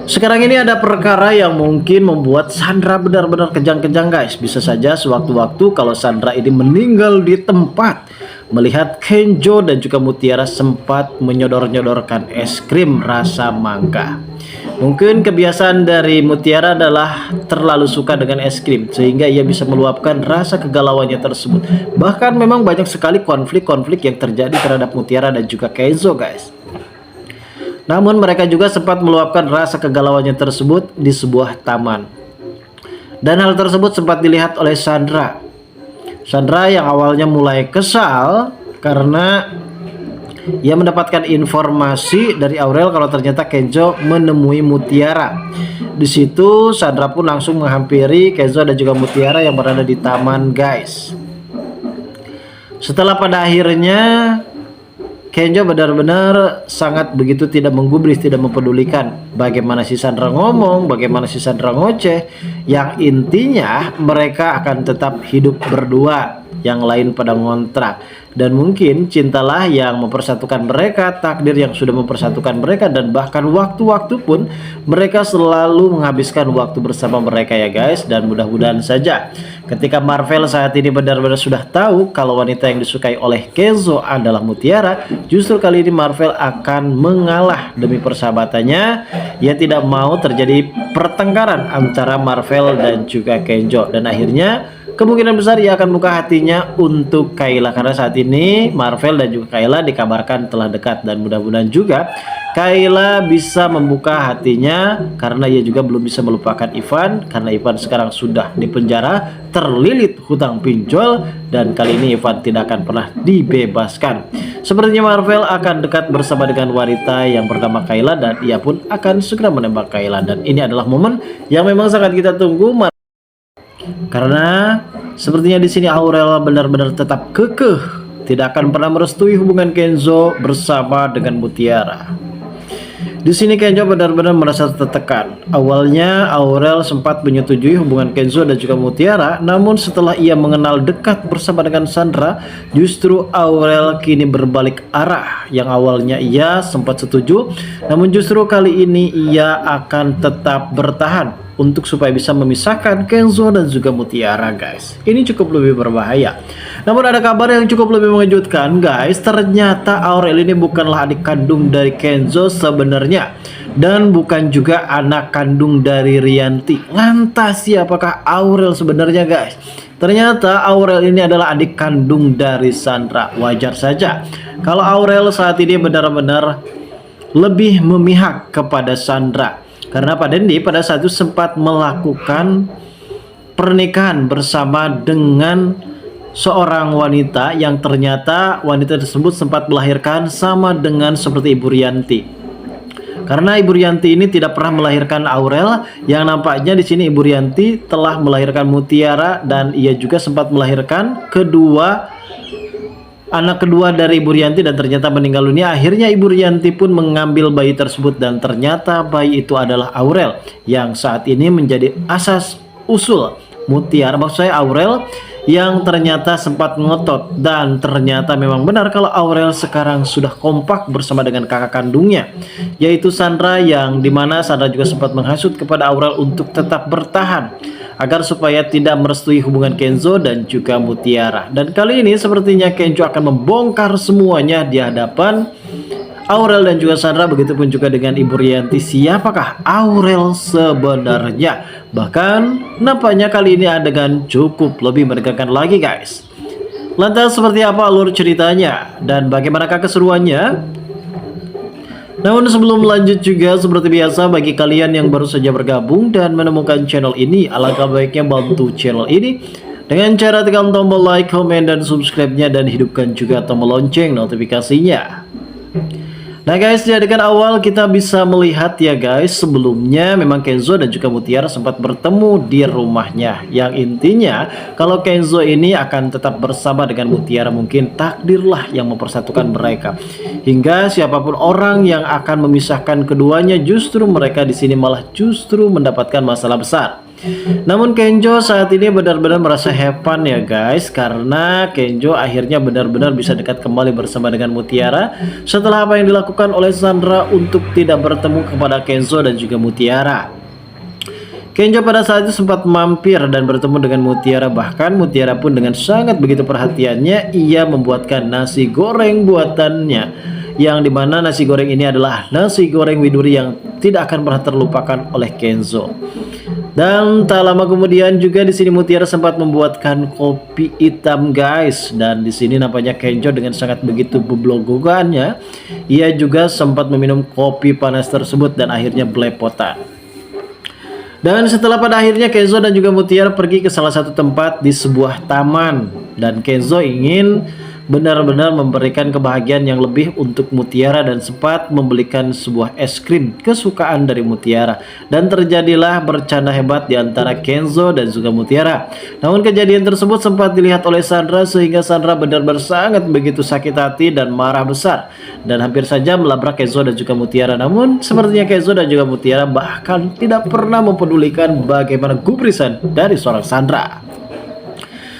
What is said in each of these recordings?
Sekarang ini ada perkara yang mungkin membuat Sandra benar-benar kejang-kejang guys. Bisa saja sewaktu-waktu kalau Sandra ini meninggal di tempat, melihat Kenzo dan juga Mutiara sempat menyodor-nyodorkan es krim rasa mangga. Mungkin kebiasaan dari Mutiara adalah terlalu suka dengan es krim, sehingga ia bisa meluapkan rasa kegalauannya tersebut. Bahkan memang banyak sekali konflik-konflik yang terjadi terhadap Mutiara dan juga Kenzo guys. Namun mereka juga sempat meluapkan rasa kegalauannya tersebut di sebuah taman. Dan hal tersebut sempat dilihat oleh Sandra. Sandra yang awalnya mulai kesal karena ia mendapatkan informasi dari Aurel kalau ternyata Kenzo menemui Mutiara. Di situ Sandra pun langsung menghampiri Kenzo dan juga Mutiara yang berada di taman guys. Setelah pada akhirnya Kenzo benar-benar sangat begitu tidak menggubris, tidak mempedulikan bagaimana si Sandra ngomong, bagaimana si Sandra ngoceh. Yang intinya mereka akan tetap hidup berdua, yang lain pada ngontrak. Dan mungkin cintalah yang mempersatukan mereka, takdir yang sudah mempersatukan mereka, dan bahkan waktu-waktu pun mereka selalu menghabiskan waktu bersama mereka ya guys. Dan mudah-mudahan saja ketika Marvel saat ini benar-benar sudah tahu kalau wanita yang disukai oleh Kenzo adalah Mutiara, justru kali ini Marvel akan mengalah demi persahabatannya. Ia tidak mau terjadi pertengkaran antara Marvel dan juga Kenzo, dan akhirnya kemungkinan besar ia akan buka hatinya untuk Kayla, karena saat ini Marvel dan juga Kayla dikabarkan telah dekat. Dan mudah-mudahan juga Kayla bisa membuka hatinya, karena ia juga belum bisa melupakan Ivan, karena Ivan sekarang sudah di penjara terlilit hutang pinjol, dan kali ini Ivan tidak akan pernah dibebaskan. Sepertinya Marvel akan dekat bersama dengan wanita yang bernama Kayla, dan ia pun akan segera menembak Kayla. Dan ini adalah momen yang memang sangat kita tunggu, karena sepertinya di sini Aurel benar-benar tetap kekeh tidak akan pernah merestui hubungan Kenzo bersama dengan Mutiara. Di sini Kenzo benar-benar merasa tertekan. Awalnya Aurel sempat menyetujui hubungan Kenzo dan juga Mutiara, namun setelah ia mengenal dekat bersama dengan Sandra, justru Aurel kini berbalik arah. Yang awalnya ia sempat setuju, namun justru kali ini ia akan tetap bertahan untuk supaya bisa memisahkan Kenzo dan juga Mutiara guys. Ini cukup lebih berbahaya. Namun ada kabar yang cukup lebih mengejutkan guys. Ternyata Aurel ini bukanlah adik kandung dari Kenzo sebenarnya, dan bukan juga anak kandung dari Rianti. Lantas siapakah Aurel sebenarnya guys? Ternyata Aurel ini adalah adik kandung dari Sandra. Wajar saja kalau Aurel saat ini benar-benar lebih memihak kepada Sandra, karena Pak Dendi pada saat itu sempat melakukan pernikahan bersama dengan seorang wanita yang ternyata wanita tersebut sempat melahirkan sama dengan seperti Ibu Rianti. Karena Ibu Rianti ini tidak pernah melahirkan Aurel, yang nampaknya di sini Ibu Rianti telah melahirkan Mutiara, dan ia juga sempat melahirkan anak kedua dari Ibu Rianti, dan ternyata meninggal dunia. Akhirnya Ibu Rianti pun mengambil bayi tersebut, dan ternyata bayi itu adalah Aurel yang saat ini menjadi asas usul Mutiara, maksud saya Aurel, yang ternyata sempat ngotot. Dan ternyata memang benar kalau Aurel sekarang sudah kompak bersama dengan kakak kandungnya, yaitu Sandra, yang dimana Sandra juga sempat menghasut kepada Aurel untuk tetap bertahan agar supaya tidak merestui hubungan Kenzo dan juga Mutiara. Dan kali ini sepertinya Kenzo akan membongkar semuanya di hadapan Aurel dan juga Sandra. Begitupun juga dengan Ibu Rianti. Siapakah Aurel sebenarnya? Bahkan nampaknya kali ini adegan cukup lebih menegangkan lagi guys. Lantas seperti apa alur ceritanya dan bagaimanakah keseruannya? Namun sebelum lanjut juga, seperti biasa bagi kalian yang baru saja bergabung dan menemukan channel ini, alangkah baiknya bantu channel ini dengan cara tekan tombol like, komen, dan subscribe-nya, dan hidupkan juga tombol lonceng notifikasinya. Nah guys, di adegan awal kita bisa melihat ya guys, sebelumnya memang Kenzo dan juga Mutiara sempat bertemu di rumahnya. Yang intinya kalau Kenzo ini akan tetap bersama dengan Mutiara, mungkin takdirlah yang mempersatukan mereka. Hingga siapapun orang yang akan memisahkan keduanya, justru mereka di sini malah justru mendapatkan masalah besar. Namun Kenzo saat ini benar-benar merasa hepan ya guys, karena Kenzo akhirnya benar-benar bisa dekat kembali bersama dengan Mutiara setelah apa yang dilakukan oleh Sandra untuk tidak bertemu kepada Kenzo dan juga Mutiara. Kenzo pada saat itu sempat mampir dan bertemu dengan Mutiara, bahkan Mutiara pun dengan sangat begitu perhatiannya ia membuatkan nasi goreng buatannya, yang dimana nasi goreng ini adalah nasi goreng Widuri yang tidak akan pernah terlupakan oleh Kenzo. Dan tak lama kemudian juga di sini Mutiara sempat membuatkan kopi hitam guys, dan di sini nampaknya Kenzo dengan sangat begitu beblogogannya ia juga sempat meminum kopi panas tersebut dan akhirnya belepotan. Dan setelah pada akhirnya Kenzo dan juga Mutiara pergi ke salah satu tempat di sebuah taman, dan Kenzo ingin benar-benar memberikan kebahagiaan yang lebih untuk Mutiara dan sempat membelikan sebuah es krim kesukaan dari Mutiara, dan terjadilah bercanda hebat di antara Kenzo dan juga Mutiara. Namun kejadian tersebut sempat dilihat oleh Sandra sehingga Sandra benar-benar sangat begitu sakit hati dan marah besar dan hampir saja melabrak Kenzo dan juga Mutiara. Namun sepertinya Kenzo dan juga Mutiara bahkan tidak pernah mempedulikan bagaimana gubrisan dari seorang Sandra.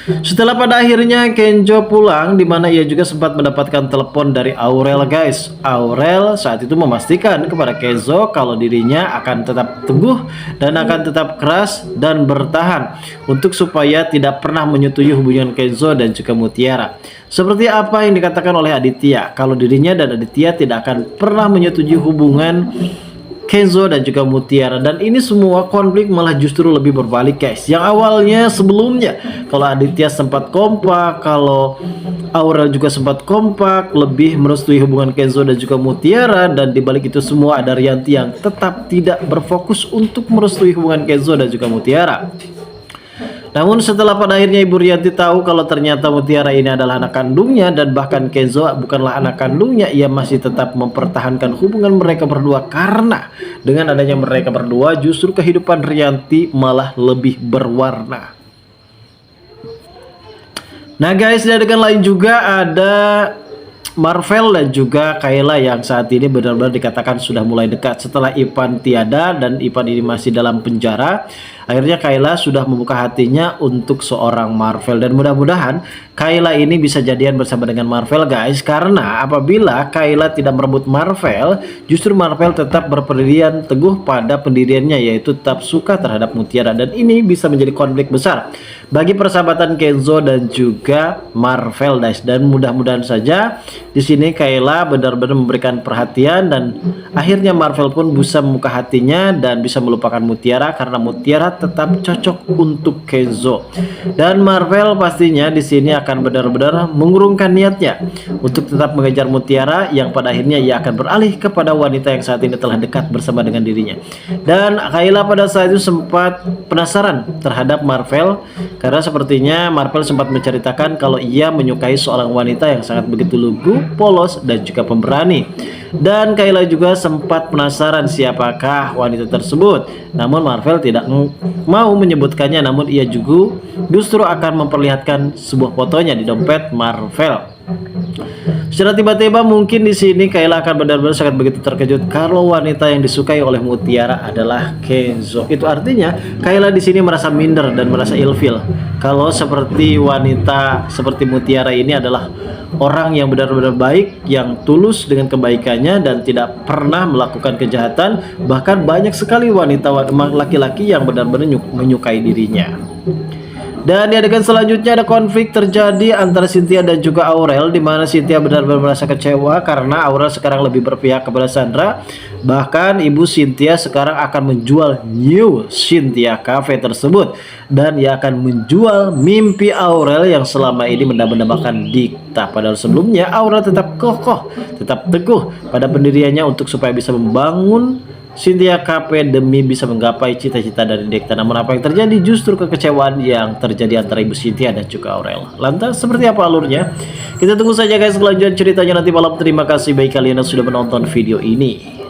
Setelah pada akhirnya Kenzo pulang, di mana ia juga sempat mendapatkan telepon dari Aurel guys. Aurel saat itu memastikan kepada Kenzo kalau dirinya akan tetap teguh dan akan tetap keras dan bertahan untuk supaya tidak pernah menyetujui hubungan Kenzo dan juga Mutiara. Seperti apa yang dikatakan oleh Aditya, kalau dirinya dan Aditya tidak akan pernah menyetujui hubungan Kenzo dan juga Mutiara, dan ini semua konflik malah justru lebih berbalik guys. Yang awalnya sebelumnya kalau Aditya sempat kompak, kalau Aurel juga sempat kompak lebih merestui hubungan Kenzo dan juga Mutiara, dan dibalik itu semua ada Rianti yang tetap tidak berfokus untuk merestui hubungan Kenzo dan juga Mutiara. Namun setelah pada akhirnya Ibu Rianti tahu kalau ternyata Mutiara ini adalah anak kandungnya dan bahkan Kenzo bukanlah anak kandungnya, ia masih tetap mempertahankan hubungan mereka berdua, karena dengan adanya mereka berdua justru kehidupan Rianti malah lebih berwarna. Nah guys, di adegan lain juga ada Marvel dan juga Kayla yang saat ini benar-benar dikatakan sudah mulai dekat setelah Ivan tiada dan Ivan ini masih dalam penjara. Akhirnya Kayla sudah membuka hatinya untuk seorang Marvel, dan mudah-mudahan Kayla ini bisa jadian bersama dengan Marvel guys, karena apabila Kayla tidak merebut Marvel, justru Marvel tetap berpendirian teguh pada pendiriannya, yaitu tetap suka terhadap Mutiara, dan ini bisa menjadi konflik besar bagi persahabatan Kenzo dan juga Marvel guys. Dan mudah-mudahan saja di sini Kayla benar-benar memberikan perhatian dan akhirnya Marvel pun bisa membuka hatinya dan bisa melupakan Mutiara, karena Mutiara tetap cocok untuk Kenzo. Dan Marvel pastinya di sini akan benar-benar mengurungkan niatnya untuk tetap mengejar Mutiara, yang pada akhirnya ia akan beralih kepada wanita yang saat ini telah dekat bersama dengan dirinya. Dan Kayla pada saat itu sempat penasaran terhadap Marvel, karena sepertinya Marvel sempat menceritakan kalau ia menyukai seorang wanita yang sangat begitu lugu, polos dan juga pemberani. Dan Kayla juga sempat penasaran siapakah wanita tersebut. Namun Marvel tidak mau menyebutkannya, namun ia juga justru akan memperlihatkan sebuah fotonya di dompet Marvel. Secara tiba-tiba mungkin di sini Kayla akan benar-benar sangat begitu terkejut kalau wanita yang disukai oleh Mutiara adalah Kenzo. Itu artinya Kayla di sini merasa minder dan merasa ilfil kalau seperti wanita seperti Mutiara ini adalah orang yang benar-benar baik, yang tulus dengan kebaikannya dan tidak pernah melakukan kejahatan. Bahkan banyak sekali wanita laki-laki yang benar-benar menyukai dirinya. Dan di adegan selanjutnya ada konflik terjadi antara Cynthia dan juga Aurel, di mana Cynthia benar-benar merasa kecewa karena Aurel sekarang lebih berpihak kepada Sandra. Bahkan ibu Cynthia sekarang akan menjual New Cynthia Cafe tersebut, dan ia akan menjual mimpi Aurel yang selama ini mendambakan dikta. Padahal sebelumnya Aurel tetap kokoh, tetap teguh pada pendiriannya untuk supaya bisa membangun Cynthia Cafe demi bisa menggapai cita-cita dari Dikta. Namun apa yang terjadi? Justru kekecewaan yang terjadi antara ibu Cynthia dan juga Aurel. Lantas seperti apa alurnya? Kita tunggu saja guys kelanjutan ceritanya nanti malam. Terima kasih bagi kalian yang sudah menonton video ini.